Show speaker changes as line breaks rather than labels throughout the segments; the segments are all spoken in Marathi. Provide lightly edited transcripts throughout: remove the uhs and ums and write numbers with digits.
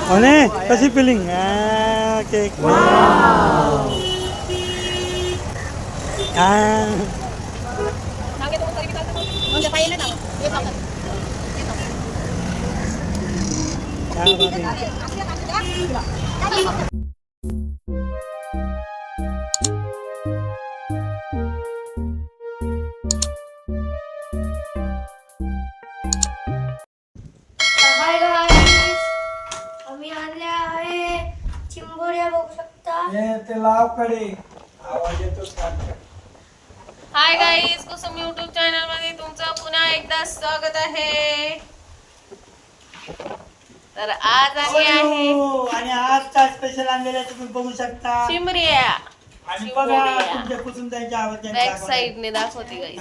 म्हणे कशी फिलिंग केक
आम्ही आणल्या आहे चिंबोऱ्या बघू शकता.
ते लावकडे आवाज येतो.
Hi guys, Kusum YouTube channel मध्ये तुमचं पुन्हा एकदा स्वागत आहे. तर आज आम्ही आहे
आणि आजचा स्पेशल आणलेला तुम्ही बघू शकता
चिंबऱ्या.
आणि बघा तुमच्या कुसुम ताईच्या आवाज
बॅक साइड ने दाखवते गाईज.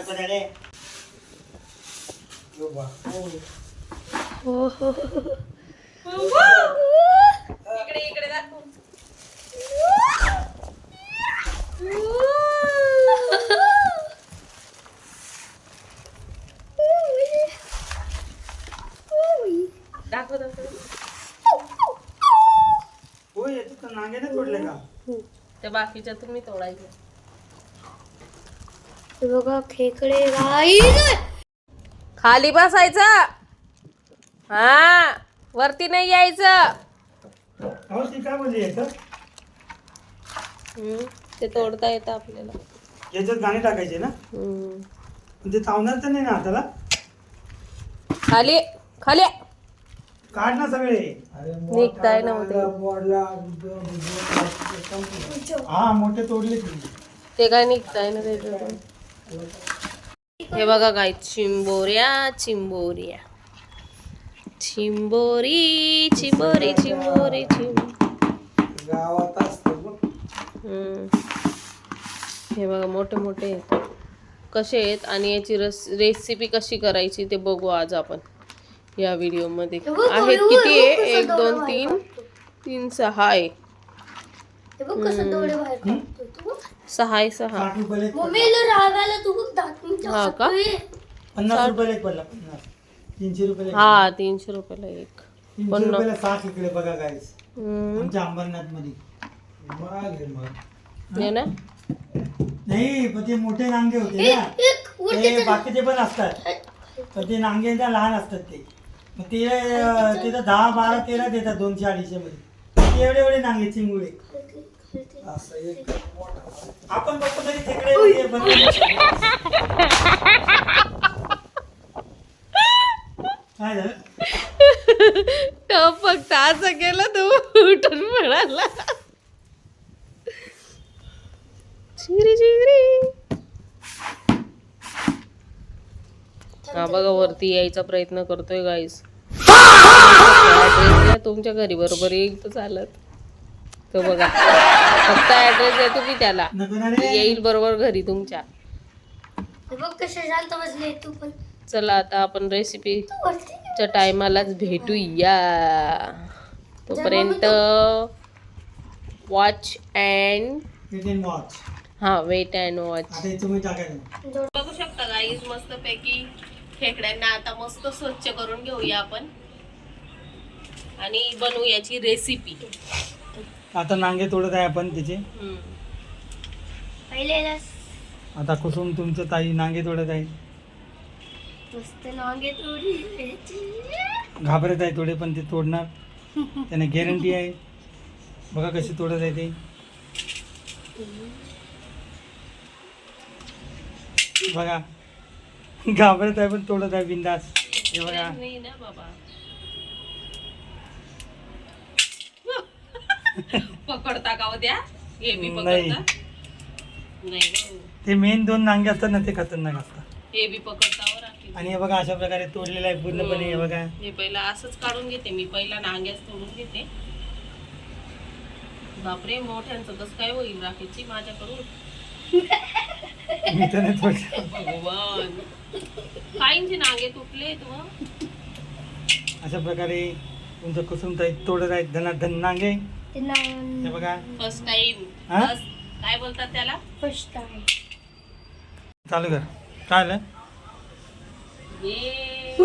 इकडे इकडे दाखव. दाखव दाखव.
होय तू तर नांग्याने तोडले का?
त्या बाकीच्या तुम्ही तोडायच्या.
हे बघा खेकडे गाईज.
खाली बसायचं, हा वरती नाही यायचं.
हो ती काय बोलली याचं?
ते तोडता येतं आपल्याला.
याच्यात गाणे टाकायचे ना? पण ते चावणार तर नाही ना हाताला?
खाली खाली
काढ ना सगळे.
निघताय ना मग
हा मोठे तोडले की.
ते काय निघताय ना त्याच्यातून. हे बघा काय चिंबोऱ्या चिंबोऱ्या चिंबोरी चिंबोरी चिंबोरी
गावात असतो.
हे बघा मोठे मोठे आहेत. कसे आहेत आणि याची रेसिपी कशी करायची ते बघू आज आपण या व्हिडिओ मध्ये. आहेत किती आहे? 1 2 3 3 6 आहे.
हे बघ कसं डोळे बाहेर काढतो तू.
6 आहे 6.
मम्मीला रागाला तू बघ दात मिंचा
हा का?
50 रुपयाला एक पडला. 50 300 रुपयाला.
हा 300 रुपयाला एक.
300 रुपयाला 7 इकडे बघा गाईस. आमच्या अंबरनाथ मध्ये
हे ना
नाही पण ते मोठे नांगे होते ना. ते बाकीचे पण असतात पण ते नांगे ना लहान असतात ते. मग ते तिथं 10 12 13 देतात 200 250 मध्ये. एवढे एवढे नांगे चिंगुळे. असं एक आपण बघतो तरी खेकडे काय झालं?
टप फक्त असं केलं तू उठून म्हणाला चिंगरी चिंगरी. हा बघा वरती यायचा प्रयत्न करतोय गाईस. ऍड्रेस तुमच्या घरी बरोबर येईल तर चालत. तो बघा फक्त ऍड्रेस देतो की त्याला येईल बरोबर घरी तुमच्या.
हे बघ कसे शांत बसले तू पण.
चला आता आपण रेसिपीच्या टायमालाच भेटूया. तोपर्यंत वॉच अँड
वॉच.
हा वेट अँड वॉच.
आता तुम्ही टाकायचं.
बघू शकता गाईज मस्त पैकी खेकड्यांना आता मस्त स्वच्छ करून घेऊया आपण आणि बनवू याची रेसिपी.
आता नांगे तोडत आहे आपण त्याचे.
पहिलेला
आता कुसुम तुमचं ताई नांगे तोडत आहे.
मस्त नांगे तोडली.
घाबरत आहे थोडे पण ते तोडणार. त्याने गॅरंटी आहे. बघा कशी तोडत आहे ते. बघा घाबरत आहे पण तोडत आहे बिंदास. हे बघा
नाही ना बाबा. पकडता का उद्या? हे बी पकडता नाही.
ते मेन 2 नांगे असतात ना ते खतरनाक असतात.
हे बी पकडतावर आहे.
आणि हे बघा अशा प्रकारे तोडलेलं आहे पूर्णपणे. हे बघा
हे पहिला असंच काढून घेते मी. पहिला नांग्याच तोडून घेते. बापरे मोठ्यांचं कसं काय होईल राखेची माझ्याकडून.
मी तर नाही तोडलं.
भगवान काहींचे नांगे तुटले तू.
अशा प्रकारे तुमचं कुसुम ताई तोडत आहेत धनाधन नांगे. हे बघा
फर्स्ट टाइम. काय बोलतात त्याला?
First time.
चालू कर. काय आलं?
ये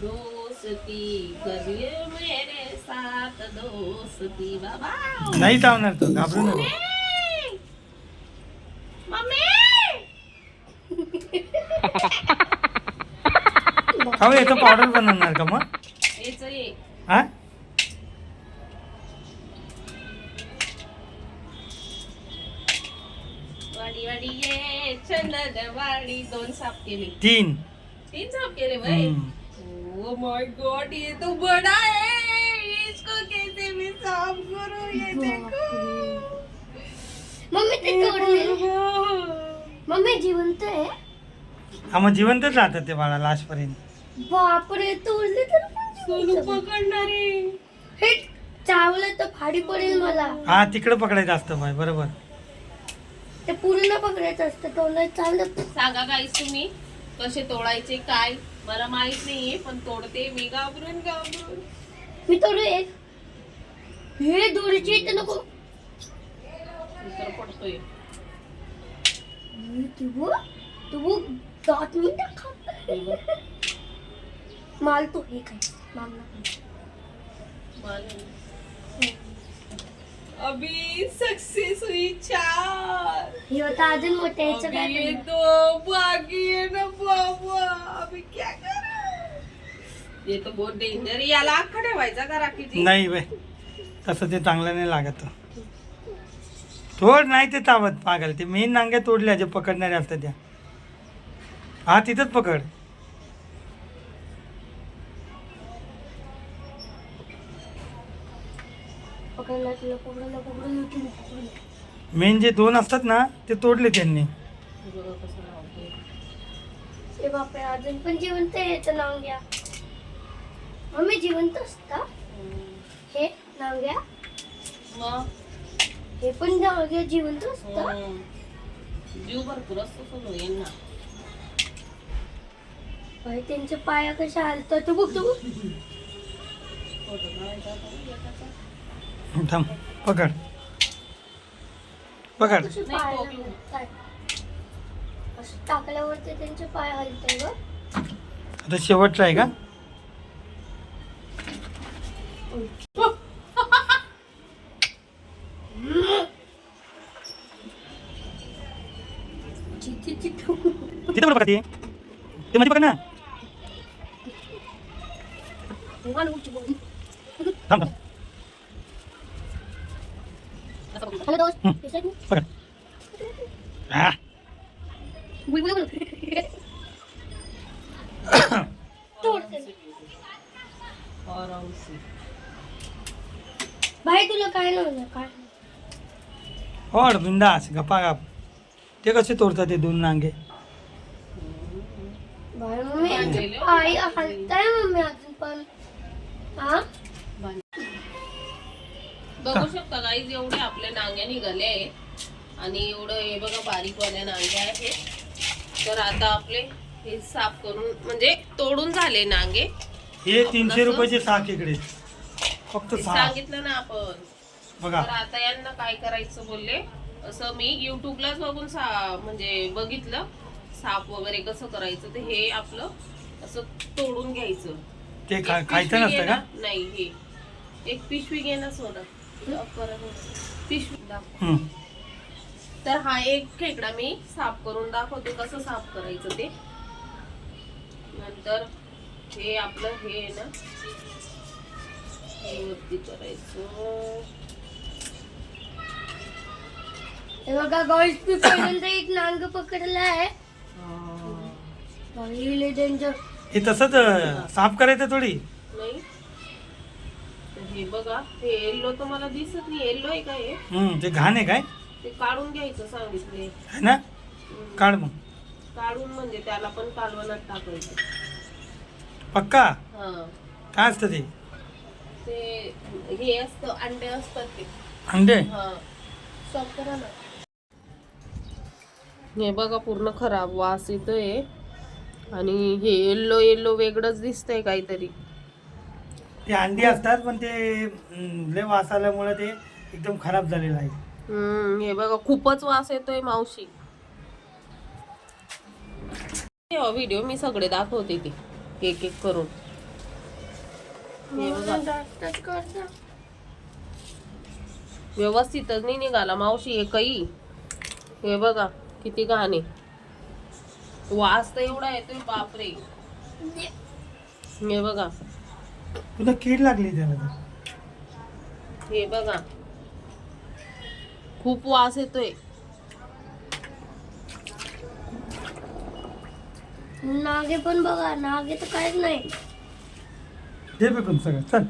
दोस्ती करिए मेरे साथ दोस्ती बाबा.
नाही चावणार तो, घाबरू नको.
मम्मी
खाऊ याचं पावडर बनवणार का मग?
याचं ये.
हा
वाडी वाडी ये चंदन वाडी. 2 साफ केले.
3.
3 साफ केले भाई. ओ माय गॉड ये तो बड़ा है. इसको कैसे मैं साफ करूं? ये देखो.
मम्मी ते तोडले. मम्मी जिवंत आहे.
हा मग जिवंतच राहतात ते बाळा लास्ट पर्यंत.
बापरे तोडले तर पण
सोनू
जिवंत.
पकडणारे.
हे चावलं तर फाडी पडेल मला.
हा तिकडं पकडायचं असतं बाय, बरोबर.
ते पूर्ण पकडायचं असतं तोंडात चालत.
सांगा गाईस तुम्ही कसे तोडायचे काय? मला माहित नाहीये पण तोडते मी घाबरून घाबरून.
मी तोडू एक. हे दोरीची इथे नको.
तर पडतोय.
तू दात मी टाका. माल तो हे काय मागला.
अभी सक्सेस हुई 4.
हे होता अजून मोठ्या याचं
अभी
काय
ये
करणार?
तो बाकी है ना बाबा. अभी क्या करें? ये तो बहुत डेंजर. याला अख्खा ठेवायचा का राखीची?
नाही बाय, तसं ते चांगलं नाही लागत. तोड नाही ते चावत पागल. ते मेन नांग्या तोडल्या जे पकडणारे असतात त्या. हा तिथंच पकड.
पकडला तुला पकडलं.
मेन जे 2 असतात ना ते तोडले त्यांनी.
हे बापरे अजून पण जिवंत आहे याचं नाव घ्या. मम्मी जिवंत असता हे नाव घ्या.
मग
हे पण नाव घ्या जिवंत असतं.
जीव भरपूर असतो सोनू यांना.
बाई त्यांचे पाया कशा हालतात तू बघ.
फोटो काढायचा होता ना एकाचा.
थांब पकड पकड.
कसे पाय हलतात. असं टाकल्यावर ते त्यांचे पाय हलतात ग.
आता शेवटचा आहे का? तिथे पण पकड. ते मध्ये पकड ना. थांब थांब
हॅलो दोस्त
पकड. हा
भाई तुला काय नव्हतं काय.
ओढ बिंदास गपागप. ते कसे तोडतात ते 2 नांगे?
भाई मम्मी पाय हलताय मम्मी अजून पण. हा
बघू शकता गाईज एवढे आपले नांग्या निघाले आहेत आणि एवढं हे बघा बारीकवाल्या नांग्या आहेत. तर आता आपले हे साफ करून म्हणजे तोडून झाले नांगे.
हे 300 रुपयाचे 6 खेकडे फक्त 6.
सांगितलं ना आपण.
बघा
तर आता यांना काय करायचं बोलले. असं मी युट्यूबलाच बघून म्हणजे बघितलं साफ वगैरे कसं करायचं. ते हे आपलं असं तोडून घ्यायचं.
ते
एक
खायचं
पिशवी
नसतं
घे
का?
ना. नाही हे एक पिशवी घे ना सोडा. पिशवी दाखव.
हम्म.
तर हा एक खेकडा मी साफ करून दाखवते कसं साफ करायचं ते. नंतर हे आपलं हे आहे ना हे वरती करायचं.
हे बघा गाईस मी पहिल्यांदा एक नांग पकडला आहे. लय डेंजर.
हे तसंच साफ करायचं थोडी.
नाही तर हे बघा हे येल्लो तर मला दिसत नाही. येल्लो आहे का हे?
ते घाण आहे काय?
ते काढून घ्यायचं सांगितले.
है ना? काढ मग.
काढून म्हणजे त्याला पण कालवणात टाकायचं.
पक्का?
हा
काय असतं ते?
ते हे असतं अंडे असतात ते.
अंडे?
हा स्टॉप करा ना. हे बघा पूर्ण खराब वास येतोय आणि हे येल्लो येल्लो वेगळंच दिसतंय काहीतरी.
ते अंडी असतात पण ते लय वास आल्यामुळे ते एकदम खराब झालेलं आहे.
हे बघा खूपच वास येतोय मावशी. व्हिडिओ मी सगळे दाखवते ते एक एक करून. हे बघा
जास्तच करता.
व्यवस्थितच नाही निघाला मावशी एकही. हे बघा किती घाण आहे. वास तर एवढा येतोय बापरे. हे बघा
तुला कीड लागली त्याला तर.
हे बघा खूप वास येतोय.
नागे पण बघा, नागे तर काहीच नाही.
दे फेकून सगळं चल.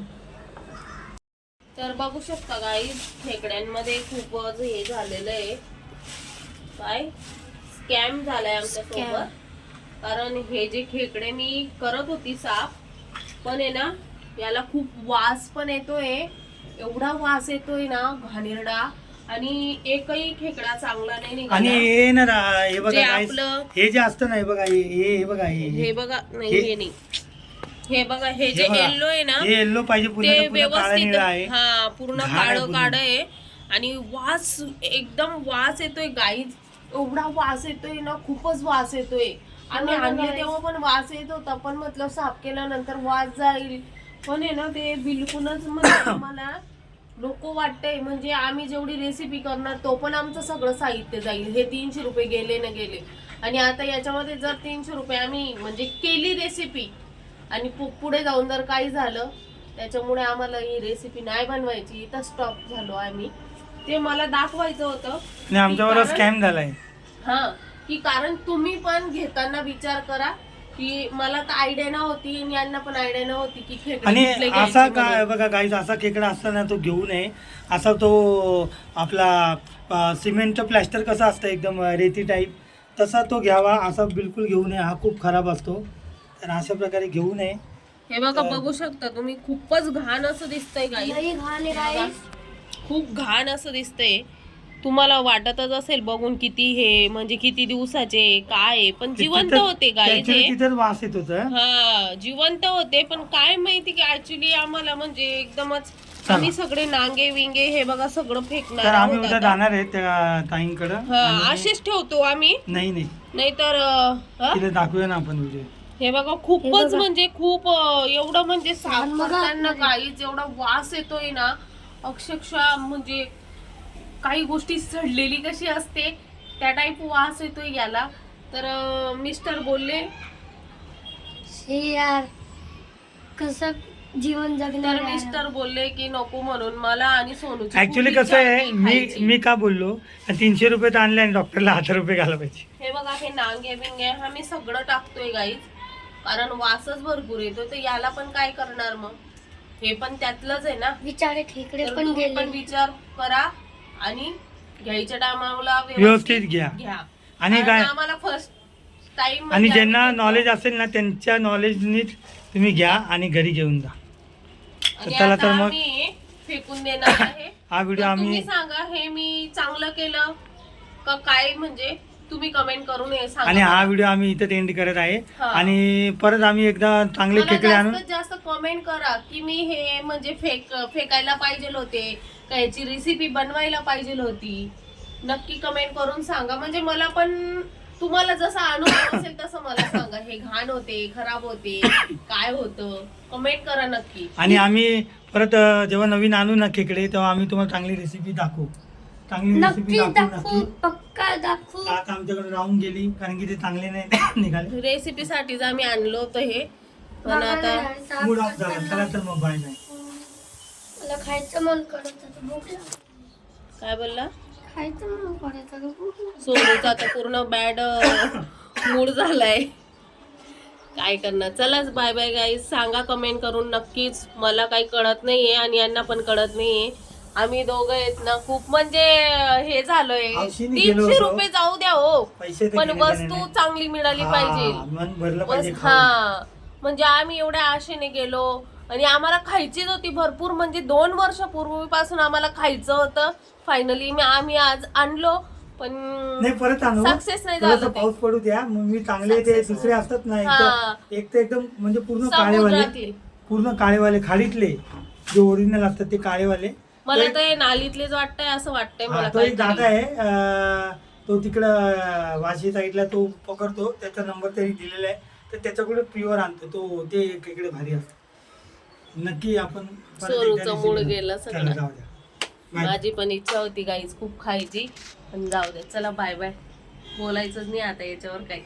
तर बघू शकता गाईज खेकड्यांमध्ये खूपच हे झालेलं आहे. काय स्कॅम झालाय आमच्या सोबत. कारण हे जे खेकडे मी करत होती साफ, पण आहे ना याला खूप वास पण येतोय. एवढा वास येतोय ना घाणेरडा. आणि एकही खेकडा चांगला नाही
आणि
निघाला.
हे ना हे बघा
जे
guys,
आपलं
हे जे असतं ना हे बघा हे बघा
हे बघा नाही हे नाही. हे बघा हे जे
बघा,
येल्लो आहे ना
हे येल्लो पाहिजे
ते
पूर्ण काळा
व्यवस्थित
निळा आहे.
हा पूर्ण
घाण आहे
काळं
पूर्ण.
काळं आहे. आणि वास एकदम वास येतोय गाईज. एवढा वास येतोय ना खूपच वास येतोय. आणि आणले तेव्हा पण वास येत होता, पण म्हटलं साफ केल्यानंतर वास जाईल. पण आहे ना ते बिलकुलच म्हणजे मला नको वाटतंय. म्हणजे आम्ही जेवढी रेसिपी करणार तो पण आमचं सगळं साहित्य जाईल. हे 300 रुपये गेले ना गेले. आणि आता याच्यामध्ये जर 300 रुपये आम्ही म्हणजे केली रेसिपी आणि पुढे जाऊन जर काही झालं त्याच्यामुळे आम्हाला ही रेसिपी नाही बनवायची, इथं स्टॉप झालो आम्ही. ते मला दाखवायचं होतं
आणि आमच्यावर
कारण-
स्कॅम झालाय.
हा की कारण तुम्ही पण घेताना विचार करा की मला तर आयडिया नव्हती आणि यांना पण आयडिया नव्हती की खेकडे
आणि
कुठले
असा
घ्यायचे
काय
म्हणून.
बघा गाईज, असा खेकडा असला ना तो घेऊ नये. असा तो आपला सिमेंटचं प्लॅस्टर कसं असतं एकदम रेती टाईप, तसा तो घ्यावा. असा बिलकुल घेऊ नये, हा खूप खराब असतो. तर अशा प्रकारे घेऊ नये.
हे बघा बघू शकता तुम्ही खूपच घाण असं दिसतंय गाई.
लई घाण आहे guys.
खूप घाण असं दिसतंय. तुम्हाला वाटतच असेल बघून किती हे म्हणजे किती दिवसाचे काय आहे, पण जिवंत होते गाई ते.
तिथेच वास येत होता.
हा जिवंत होते, पण काय माहिती की ऍक्च्युली आम्हाला म्हणजे एकदमच
चला.
आम्ही सगळे नांगे विंगे हे बघा सगळं
तर
फेकणार
आम्ही
आहोत
उद्या
आता.
जाणार आहे त्या ताईंकडं.
हा
आणि-
असेच ठेवतो आम्ही,
नाही
नाहीतर
तिला दाखवूया ना आपण व्हिडिओ.
हे बघा खूपच म्हणजे खूप एवढं म्हणजे साफ
छान बघा
करताना
आतमध्ये.
काहीच एवढा वास येतोय ना अक्षरशः म्हणजे काही गोष्टी सडलेली कशी असते त्या टाईप वास येतोय याला. तर मिस्टर बोलले
हे यार कसं जीवन जगणार
तर
आहे.
मिस्टर बोलले की नको म्हणून मला आणि सोनूची
ऍक्च्युली
खूप
कसं
इच्छा
आहे,
होती
मी
खायची.
मी का बोललो 300 रुपये तर आणले आणि डॉक्टरला 1000 रुपये घाला पाहिजे.
हे बघा हे नांगे बिंगे हा मी सगळं टाकतोय गाईज, कारण वासच भरपूर येतो. तर याला पण काय करणार मग, हे पण त्यातलंच आहे ना.
बिचारे खेकडे
तर
पण
तुम्ही
गेले.
पण विचार करा आणि घ्यायच्या टायमाला
व्यवस्थित घ्या.
घ्या.
आणि
कारण
काय
आम्हाला फर्स्ट टाइम
आणि ज्यांना नॉलेज असेल ना त्यांच्या नॉलेजनीच तुम्ही घ्या आणि घरी घेऊन जा. तर चला तर मग
फेकून देणार आहे.
हा व्हिडिओ
तर
आम्ही
तुम्ही सांगा हे मी चांगलं केलं का काय, म्हणजे तुम्ही कमेंट करून हे सांगा.
आणि हा
मला.
व्हिडिओ आम्ही इथं एंड करत आहे.
हा.
आणि परत आम्ही एकदा चांगले
मला
खेकडे आणून
जास्तीत जास्त कमेंट करा की मी हे म्हणजे फेकायला पाहिजे होते का याची रेसिपी बनवायला पाहिजे होती. नक्की कमेंट करून सांगा, म्हणजे मला पण तुम्हाला जसा अनुभव असेल तसं मला सांगा. हे घाण होते, खराब होते, काय होतं, कमेंट करा नक्की.
आणि आम्ही परत जेव्हा नवीन आणू ना खेकडे तेव्हा आम्ही तुम्हाला चांगली रेसिपी दाखवू. चांगली रेसिपी
नक्की
दाखवू
दाखवू,
नक्की.
पक्का दाखवू.
आता आमच्याकडे राहून गेली कारण की ते चांगले नाही निघाले.
रेसिपी साठीच आम्ही आणलो होतं हे, पण
बघा
आता
ना यार, साफ
मूड ऑफ झाला.
करताना
चला तर मग बाय बाय.
मला खायचं मन करत होतं, भूक लागली.
काय बोलला
खायचं मन करत होतं, भूक लागली.
सोनूचा आता पूर्ण बॅड मूड झालाय. काय करणार. चलाच बाय बाय गाईज. सांगा कमेंट करून नक्कीच. मला काही कळत नाहीये आणि यांना पण कळत नाहीये. आम्ही दोघं आहेत ना खूप म्हणजे हे झालोय.
हौशीने गेलो
300
होतो.
रुपये जाऊ द्या हो,
पैसे तर
पण
गेले
वस्तू
त्याने.
चांगली मिळाली
हा,
पाहिजे.
मन भरलं पाहिजे
बस
खाऊन.
हा, म्हणजे आम्ही एवढ्या आशेने गेलो आणि आम्हाला खायचीच होती भरपूर, म्हणजे 2 वर्षापूर्वीपासून आम्हाला खायचं होतं. फायनली आम्ही आज आणलो, पण
नाही परत आणू.
सक्सेस नाही
थोडंसं
झालं ते.
पाऊस पडू द्या. मग मी चांगले ते
Success
दुसरे असतात ना
हा.
एक तर एकदम म्हणजे पूर्ण काळेवाले,
समुद्रातले.
पूर्ण काळेवाले खाडीतले जे ओरिजिनल असतात ते काळेवाले.
मला तर हे नालीतलेच वाटतंय, असं वाटतंय
हा,
मला.
तो एक दादा
काहीतरी.
आहे तो तिकडं वाशी साईडला तो पकडतो. त्याचा नंबर त्यांनी दिलेला आहे तर त्याच्याकडे प्युअर आणतो तो. ते इकडे भारी असतो. नक्की आपण परत
सोनूचा
एकदा
मूड
recipe
गेला
बनवू.
सगळा.
चला, जाऊ द्या. बाय.
माझी पण इच्छा होती गाईज खूप खायची, पण जाऊ दे. चला बाय बाय. बोलायचंच नाही आता याच्यावर काही.